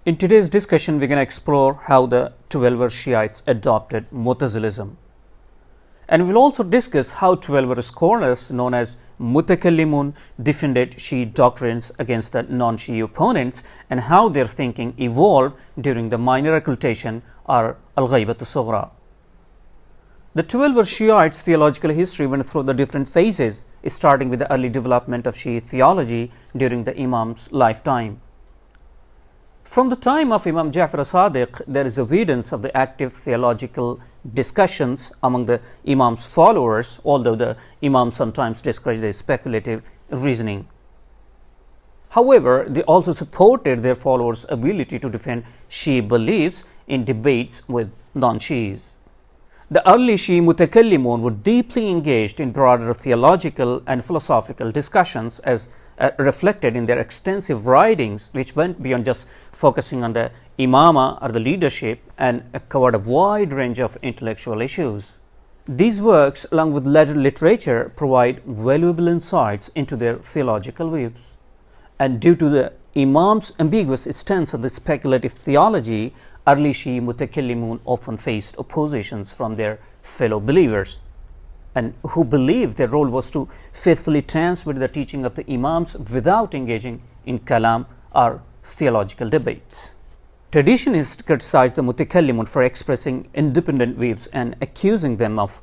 In today's discussion, we're going to explore how the Twelver Shīʿites adopted Mu'tazilism. And we'll also discuss how Twelver scholars known as mutakallimūn defended Shii doctrines against the non-Shii opponents and how their thinking evolved during the minor occultation or al-Ghaybat al-Sughra. The Twelver Shīʿites' theological history went through the different phases, starting with the early development of Shii theology during the Imam's lifetime. From the time of Imam Ja'far as-Sadiq, there is evidence of the active theological discussions among the Imam's followers, although the Imam sometimes discouraged their speculative reasoning. However, they also supported their followers' ability to defend Shii beliefs in debates with non-Shiis. The early Shii mutakallimūn were deeply engaged in broader theological and philosophical discussions as reflected in their extensive writings, which went beyond just focusing on the imāma or the leadership and covered a wide range of intellectual issues. These works, along with later literature, provide valuable insights into their theological views. And due to the Imam's ambiguous stance on the speculative theology, early Shii mutakallimūn often faced oppositions from their fellow believers, and who believed their role was to faithfully transmit the teaching of the Imams without engaging in kalam or theological debates. Traditionists criticized the mutakallimūn for expressing independent views and accusing them of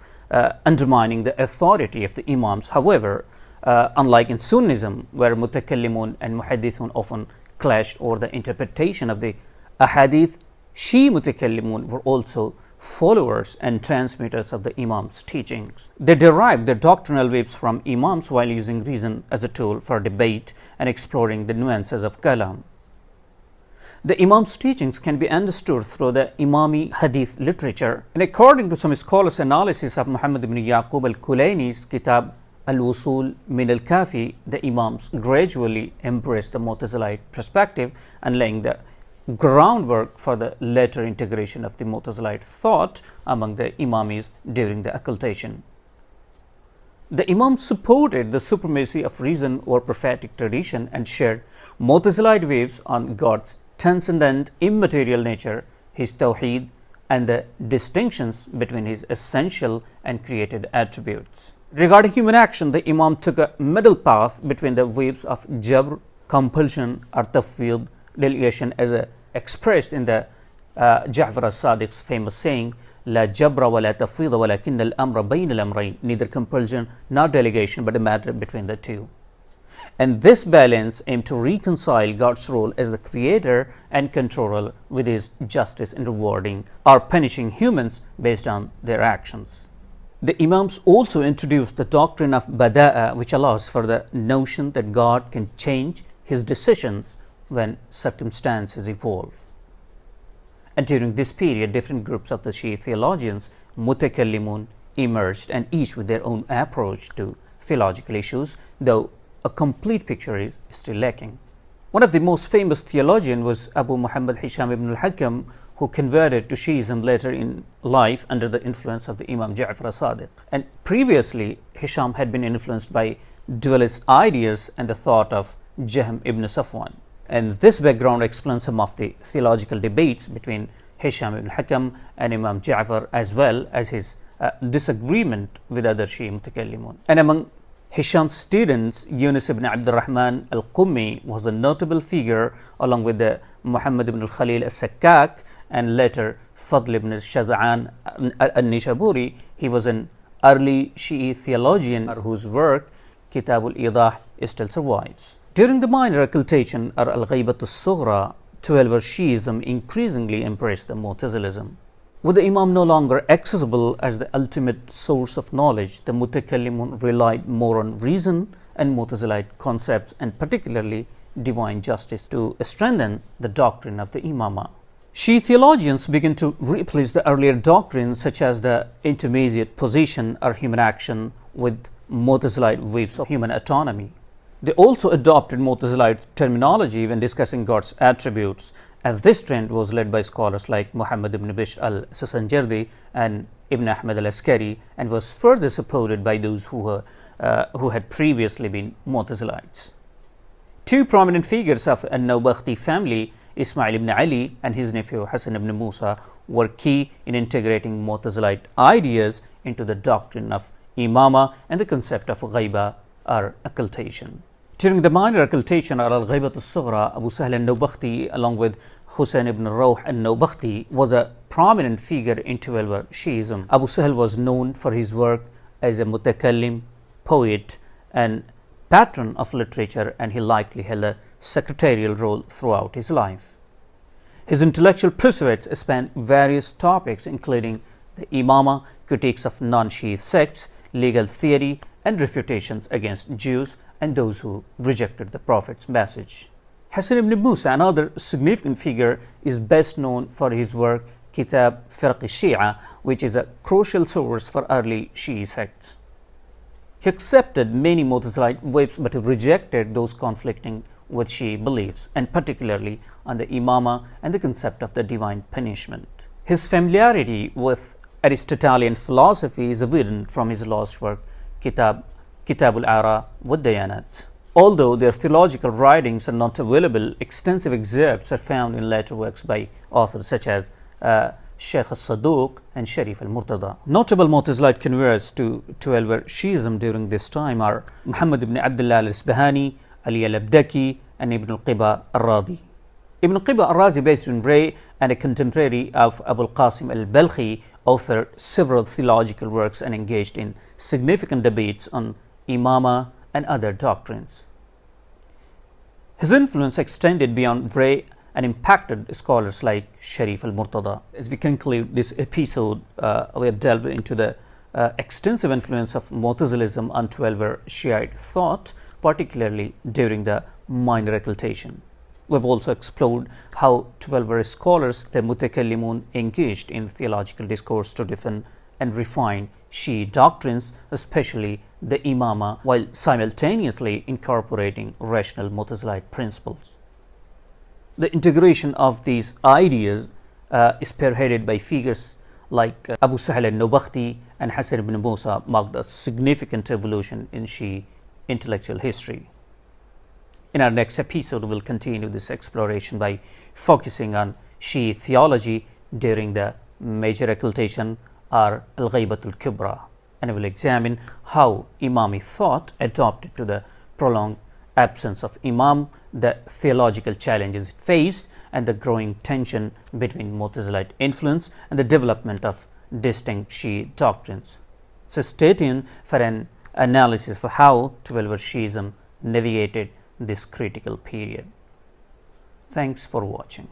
undermining the authority of the Imams. However, unlike in Sunnism, where mutakallimūn and muhaddithun often clashed over the interpretation of the ahadith, Shii mutakallimūn were also followers and transmitters of the Imam's teachings. They derived their doctrinal views from Imams while using reason as a tool for debate and exploring the nuances of kalam. The Imam's teachings can be understood through the Imami Hadith literature, and according to some scholars' analysis of Muhammad ibn Yaqub al-Kulayni's Kitab al-Wusul min al-Kafi, the Imams gradually embraced the Mu'tazilite perspective and laying the groundwork for the later integration of the Mu'tazilite thought among the Imamis during the occultation. The Imams supported the supremacy of reason over prophetic tradition and shared Mu'tazilite views on God's transcendent immaterial nature, his tawheed, and the distinctions between his essential and created attributes. Regarding human action, the Imam took a middle path between the views of jabr, compulsion, or tafwid, delegation, as expressed in the Ja'far as-Sadiq's famous saying, La jabra wa la tafwid walakin al-amra bayn al-amrayn, neither compulsion nor delegation but a matter between the two. And this balance aimed to reconcile God's role as the creator and controller with his justice in rewarding or punishing humans based on their actions. The Imams also introduced the doctrine of bada'a, which allows for the notion that God can change his decisions when circumstances evolve. And during this period, different groups of the Shii theologians, mutakallimūn, emerged, and each with their own approach to theological issues, though a complete picture is still lacking. One of the most famous theologians was Abu Muhammad Hisham ibn al-Hakam, who converted to Shi'ism later in life under the influence of the Imam Ja'far as-Sadiq. And previously, Hisham had been influenced by dualist ideas and the thought of Jahm ibn Safwan. And this background explains some of the theological debates between Hisham ibn al-Hakam and Imam Ja'far, as well as his disagreement with other Shii mutakallimūn. And among Hisham's students, Yunus ibn Abd al-Rahman al-Qummi was a notable figure, along with the Muhammad ibn al-Khalil al-Sakkak and later Fadl ibn Shaz'an al-Nishaburi. He was an early Shii theologian whose work, Kitab al-Idah, still survives. During the minor occultation or al-Ghaybat al-Sughra, Twelver Shīʿism increasingly embraced the Mu'tazilism. With the Imam no longer accessible as the ultimate source of knowledge, the mutakallimūn relied more on reason and Mu'tazilite concepts, and particularly divine justice, to strengthen the doctrine of the imāma. Shii theologians began to replace the earlier doctrines, such as the intermediate position or human action, with Mu'tazilite views of human autonomy. They also adopted Mu'tazilite terminology when discussing God's attributes, and this trend was led by scholars like Muhammad ibn Bishr al-Sasanjardi and Ibn Ahmad al-Askari, and was further supported by those who had previously been Mu'tazilites. Two prominent figures of al-Nawbakhtī family Ismail ibn Ali and his nephew Hassan ibn Musa were key in integrating Mu'tazilite ideas into the doctrine of imāma and the concept of ghaiba or occultation. During the minor occultation or al-ghaibat al-sughra, Abū Sahl al-Nawbakhtī along with Husayn ibn Rawh al-Nawbakhtī was a prominent figure in Twelver Shīʿism. Abū Sahl was known for his work as a mutakallim, poet and patron of literature, and he likely held a secretarial role throughout his life. His intellectual pursuits spanned various topics including the imāma, critiques of non-Shii sects, legal theory and refutations against Jews and those who rejected the Prophet's message. Hassan ibn Musa, another significant figure, is best known for his work Kitab Firq al-Shī'a, which is a crucial source for early Shii sects. He accepted many Mu'tazilite views but rejected those conflicting with Shii beliefs, and particularly on the imāma and the concept of the divine punishment. His familiarity with Aristotelian philosophy is evident from his last work Kitab al-Ārā wad-Diyanat. Although their theological writings are not available, extensive excerpts are found in later works by authors such as Shaykh al-Saduq and Sharif al-Murtada. Notable Mu'tazilite converts to Twelver Shīʿism during this time are Muhammad ibn Abdullah al-Isbahani, Ali al-Abdaki and Ibn al-Qiba al-Radi. Ibn al-Qiba al-Razi, based in Ray and a contemporary of Abu al-Qasim al-Balkhi, authored several theological works and engaged in significant debates on imāma and other doctrines. His influence extended beyond Ray and impacted scholars like Sharif al-Murtada. As we conclude this episode, we have delved into the extensive influence of Mu'tazilism on Twelver Shīʿite thought, particularly during the minor occultation. We have also explored how Twelver scholars, the mutakallimūn, engaged in theological discourse to defend and refine Shii doctrines, especially the imāma, while simultaneously incorporating rational Mu'tazilite principles. The integration of these ideas is spearheaded by figures like Abū Sahl al-Nawbakhtī and Hassan ibn Musa, marked a significant evolution in Shii intellectual history. In our next episode, we will continue this exploration by focusing on Shii theology during the major occultation or al-Ghaibat al-Kubra, and we will examine how Imāmi thought adopted to the prolonged absence of Imam, the theological challenges it faced, and the growing tension between Mu'tazilite influence and the development of distinct Shii doctrines. So stay tuned for an analysis of how Twelver Shīʿism navigated this critical period. Thanks for watching.